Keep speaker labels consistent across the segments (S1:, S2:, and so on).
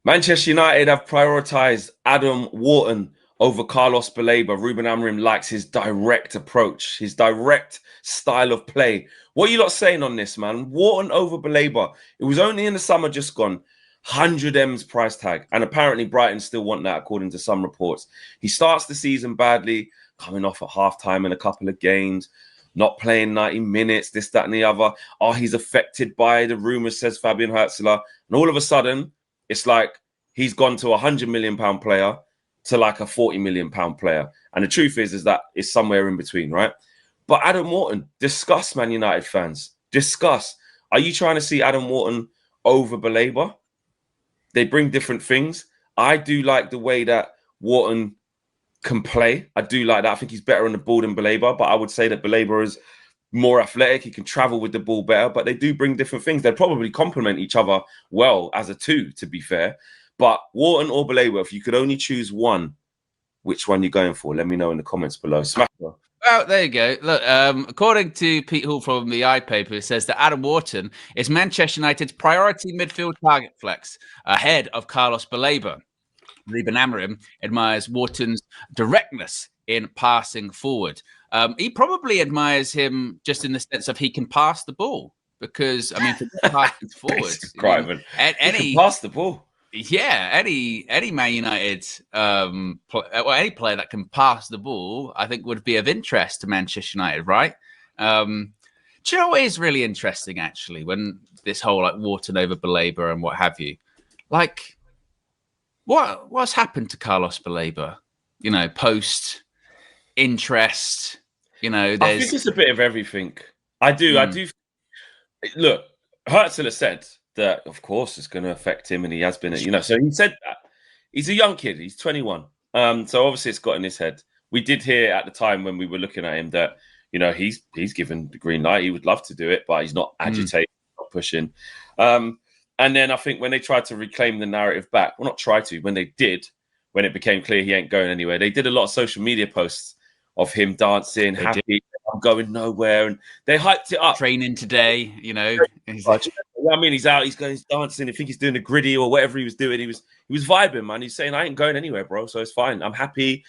S1: Manchester United have prioritised Adam Wharton over Carlos Baleba. Ruben Amorim likes his direct approach, his direct style of play. What are you lot saying on this, man? Wharton over Baleba. It was only in the summer just gone. 100 M's price tag. And apparently Brighton still want that, according to some reports. He starts the season badly, coming off at half-time in a couple of games, not playing 90 minutes, this, that, and the other. Oh, he's affected by the rumours, says Fabian Hertzler. And all of a sudden, it's like he's gone to £100 million player to like a £40 million player. And the truth is that it's somewhere in between, right? But Adam Wharton, discuss, Man United fans. Discuss. Are you trying to see Adam Wharton over Baleba? They bring different things. I do like the way that Wharton can play. I do like that. I think he's better on the ball than Baleba, but I would say that Baleba is more athletic. He can travel with the ball better, but they do bring different things. They probably complement each other well as a two, to be fair. But Wharton or Baleba, if you could only choose one, which one you're going for? Let me know in the comments below. Smash.
S2: Well, there you go. Look, according to Pete Hall from the iPaper, it says that Adam Wharton is Manchester United's priority midfield target flex, ahead of Carlos Baleba. Ruben Amorim admires Wharton's directness in passing forward. He probably admires him just in the sense of he can pass the ball, because I mean, for passing forward,
S1: any pass the ball.
S2: Yeah, any Man United, any player that can pass the ball, I think would be of interest to Manchester United, right? Do you know what is really interesting, actually, when this whole like Wharton over Baleba and what have you, like what's happened to Carlos Baleba? You know, post interest. You know,
S1: I think it's a bit of everything. I do. Look, Hertzler said that, of course, it's going to affect him, and he has been, so he said that. He's a young kid. He's 21. So obviously it's got in his head. We did hear at the time when we were looking at him that, he's given the green light. He would love to do it, but he's not agitating, not pushing. And then I think when they tried to reclaim the narrative back, well, not try to, when they did, when it became clear he ain't going anywhere, they did a lot of social media posts of him dancing, happy, I'm going nowhere, and they hyped it up.
S2: Training today,
S1: I mean, he's out, he's dancing. I think he's doing the griddy or whatever he was doing. He was vibing, man. He's saying, I ain't going anywhere, bro. So it's fine. I'm happy.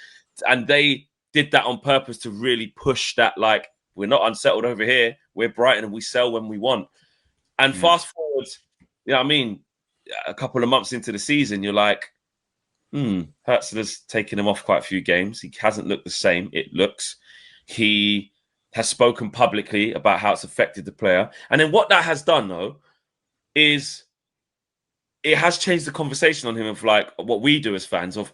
S1: And they did that on purpose to really push that, like, we're not unsettled over here. We're Brighton and we sell when we want. And fast forward, I mean, a couple of months into the season, you're like, Hertzler's taken him off quite a few games. He hasn't looked the same, it looks. He has spoken publicly about how it's affected the player. And then what that has done, though, is it has changed the conversation on him of like what we do as fans of,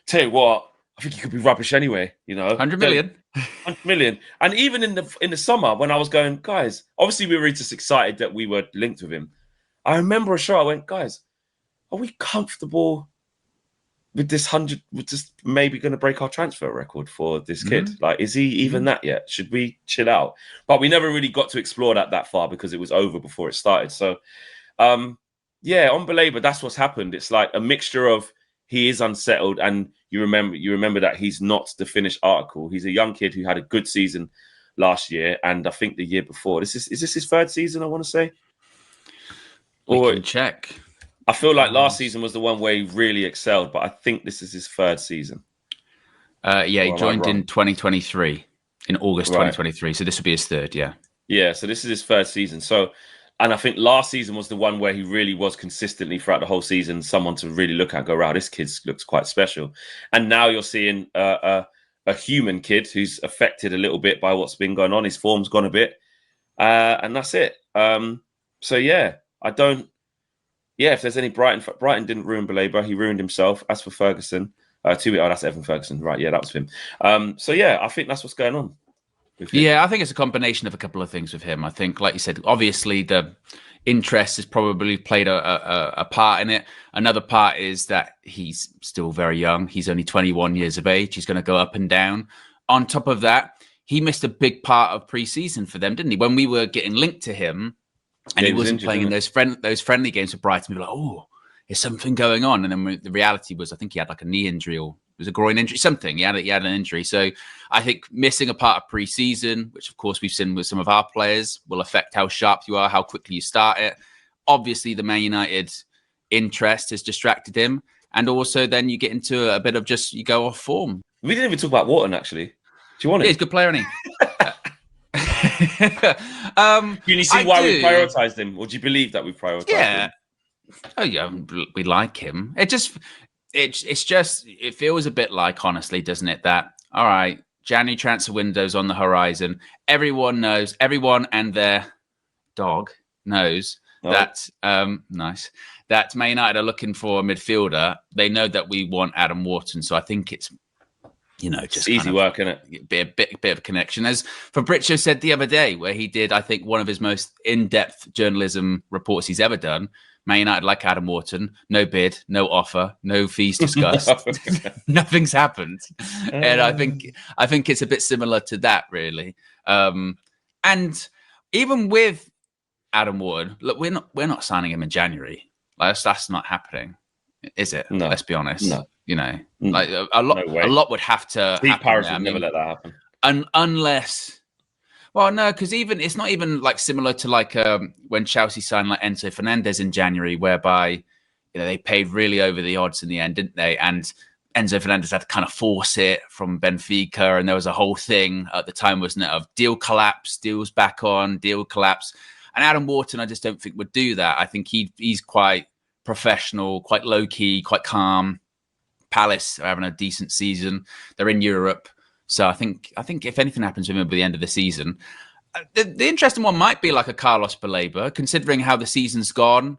S1: tell you what, I think he could be rubbish anyway,
S2: 100 million.
S1: 100 million. And even in the summer when I was going, guys, obviously we were just excited that we were linked with him. I remember a show I went, guys, are we comfortable with this 100, we're just maybe going to break our transfer record for this kid? Like, is he even that yet? Should we chill out? But we never really got to explore that far because it was over before it started. So, on Baleba, that's what's happened. It's like a mixture of he is unsettled, and you remember that he's not the finished article. He's a young kid who had a good season last year, and I think the year before. Is this his third season, I want to say?
S2: We can check.
S1: I feel like last season was the one where he really excelled, but I think this is his third season.
S2: He joined in 2023, in August 2023. So this will be his third,
S1: Yeah, so this is his third season. So, and I think last season was the one where he really was consistently throughout the whole season someone to really look at and go, wow, this kid looks quite special. And now you're seeing a human kid who's affected a little bit by what's been going on. His form's gone a bit. And that's it. If there's any Brighton didn't ruin Baleba, he ruined himself. As for Ferguson, that's Evan Ferguson, right? Yeah, that was him. I think that's what's going on.
S2: Yeah, I think it's a combination of a couple of things with him. I think, like you said, obviously the interest has probably played a part in it. Another part is that he's still very young. He's only 21 years of age. He's going to go up and down. On top of that, he missed a big part of pre-season for them, didn't he? When we were getting linked to him, and he wasn't playing in those friendly games for Brighton, we were like, oh, is something going on? And then the reality was, I think he had like a knee injury or it was a groin injury, something. He had an injury. So I think missing a part of pre-season, which of course we've seen with some of our players, will affect how sharp you are, how quickly you start it. Obviously, the Man United interest has distracted him. And also then you get into a bit of just, you go off form.
S1: We didn't even talk about Wharton, actually. Do you want him?
S2: Yeah, he's a good player, isn't he?
S1: Can you see why we prioritised him? Or do you believe that we prioritised him?
S2: Oh, yeah, we like him. It feels a bit like, honestly, doesn't it, that, all right, January transfer window's on the horizon. Everyone and their dog knows that, nice, that Man United are looking for a midfielder. They know that we want Adam Wharton. So I think it's, just
S1: easy work, isn't it?
S2: Be a bit of a connection. As Fabrizio said the other day, where he did, I think, one of his most in-depth journalism reports he's ever done. Man United like Adam Wharton, no bid, no offer, no fees discussed. Nothing's happened, and I think it's a bit similar to that, really. And even with Adam Wharton, look, we're not signing him in January. Like, that's not happening, is it?
S1: No.
S2: Let's be honest.
S1: No.
S2: Like a lot would have to.
S1: Steve Parrish would never let that happen.
S2: Unless. Well, no, because it's not even like similar to like when Chelsea signed like Enzo Fernandez in January, whereby they paid really over the odds in the end, didn't they? And Enzo Fernandez had to kind of force it from Benfica, and there was a whole thing at the time, wasn't it, of deal collapse, deals back on, deal collapse. And Adam Wharton, I just don't think would do that. I think he's quite professional, quite low key, quite calm. Palace are having a decent season. They're in Europe. So I think if anything happens with him by the end of the season, the interesting one might be like a Carlos Baleba, considering how the season's gone.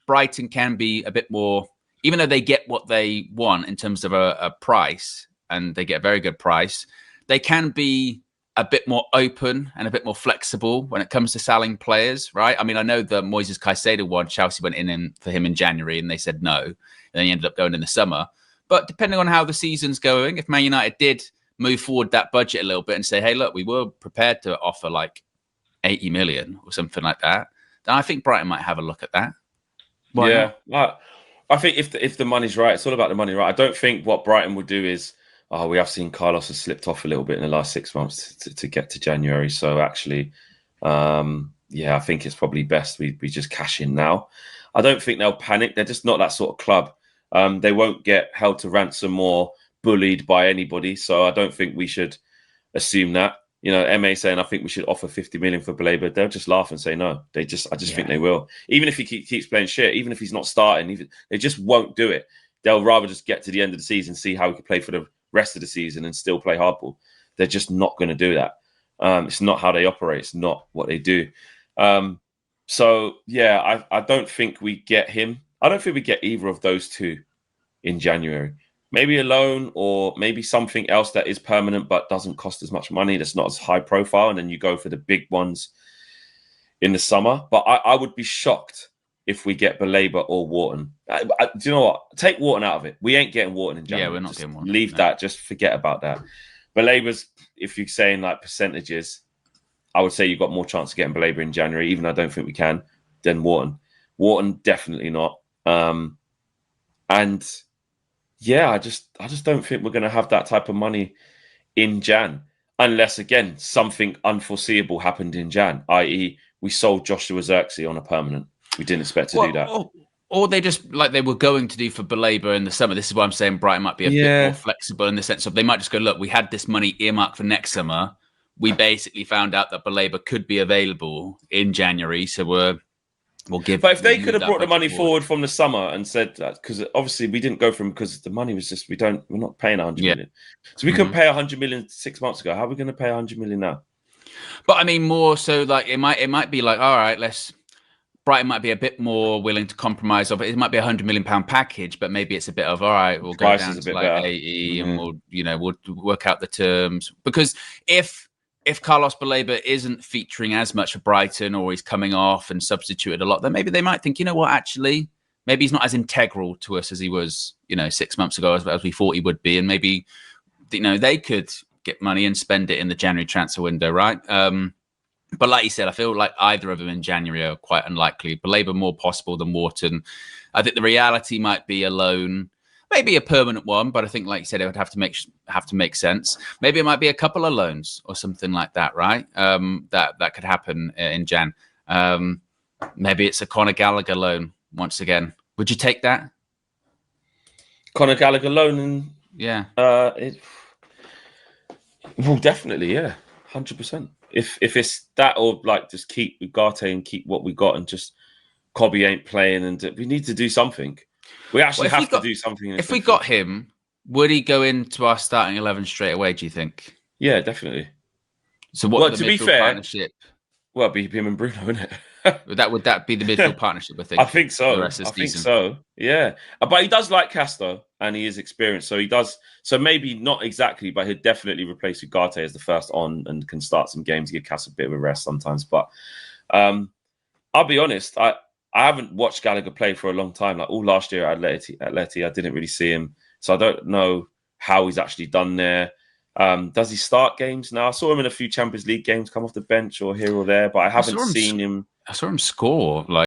S2: Brighton can be a bit more, even though they get what they want in terms of a price, and they get a very good price, they can be a bit more open and a bit more flexible when it comes to selling players, right? I mean, I know the Moises Caicedo one, Chelsea went in for him in January and they said no, and then he ended up going in the summer. But depending on how the season's going, if Man United did move forward that budget a little bit and say, hey, look, we were prepared to offer like 80 million or something like that, then I think Brighton might have a look at that.
S1: Why not? I think if the money's right, it's all about the money, right? I don't think what Brighton would do is, we have seen Carlos has slipped off a little bit in the last 6 months to get to January. So actually, I think it's probably best we just cash in now. I don't think they'll panic. They're just not that sort of club. They won't get held to ransom or bullied by anybody. So I don't think we should assume that. MA saying, I think we should offer 50 million for Baleba. They'll just laugh and say no. I just think they will. Even if he keeps playing shit, even if he's not starting, they just won't do it. They'll rather just get to the end of the season, see how he can play for the rest of the season and still play hardball. They're just not going to do that. It's not how they operate. It's not what they do. I don't think we get him. I don't think we get either of those two in January. Maybe a loan or maybe something else that is permanent but doesn't cost as much money, that's not as high profile, and then you go for the big ones in the summer. But I would be shocked if we get Baleba or Wharton. Do you know what? Take Wharton out of it. We ain't getting Wharton in January.
S2: Yeah, we're not getting Wharton.
S1: Leave that. Just forget about that. Baleba's, if you're saying like percentages, I would say you've got more chance of getting Baleba in January, even though I don't think we can, than Wharton. Wharton, definitely not. I just don't think we're going to have that type of money in Jan, unless, again, something unforeseeable happened in Jan, i.e. we sold Joshua Zirkzee on a permanent. We didn't expect to do that.
S2: Or they just, like they were going to do for Baleba in the summer. This is why I'm saying Brighton might be a bit more flexible in the sense of they might just go, look, we had this money earmarked for next summer. We basically found out that Baleba could be available in January, so we'll give.
S1: But if they could have brought the money forward from the summer and said that, because obviously we didn't go from, because the money was just, we're not paying 100 million. So we couldn't pay 100 million 6 months ago. How are we going to pay 100 million now?
S2: But I mean, more so like it might be like, all right, Brighton might be a bit more willing to compromise of it. It might be £100 million package, but maybe it's a bit of, all right, we'll go down to like 80 and we'll work out the terms. Because if Carlos Baleba isn't featuring as much for Brighton, or he's coming off and substituted a lot, then maybe they might think, you know what, actually, maybe he's not as integral to us as he was, 6 months ago, as we thought he would be. And maybe, they could get money and spend it in the January transfer window, right? But like you said, I feel like either of them in January are quite unlikely. Baleba more possible than Wharton. I think the reality might be a loan, maybe a permanent one, but I think, like you said, it would have to make sense. Maybe it might be a couple of loans or something like that, right? That could happen in Jan. Maybe it's a Conor Gallagher loan once again. Would you take that?
S1: Conor Gallagher loan and
S2: Yeah.
S1: Well, definitely, yeah, 100%. If it's that, or like just keep Ugarte and keep what we got, and just Cobby ain't playing, and we need to do something. We actually have to do something.
S2: If we got him, would he go into our starting 11 straight away? Do you think?
S1: Yeah, definitely.
S2: So what?
S1: Well,
S2: The
S1: to
S2: midfield
S1: be fair,
S2: partnership.
S1: well, it'd be him and Bruno, isn't it?
S2: Would that be the midfield partnership?
S1: I think
S2: for the
S1: so.
S2: rest of the
S1: I think
S2: season?
S1: so. Yeah, but he does like Castro, and he is experienced, so he does. So maybe not exactly, but he'd definitely replace Ugarte as the first on, and can start some games, give Castro a bit of a rest sometimes. But I'll be honest, I haven't watched Gallagher play for a long time. Like all last year at Atleti, I didn't really see him, so I don't know how he's actually done there. Does he start games now? I saw him in a few Champions League games, come off the bench or here or there, but I haven't seen him.
S2: I saw him score like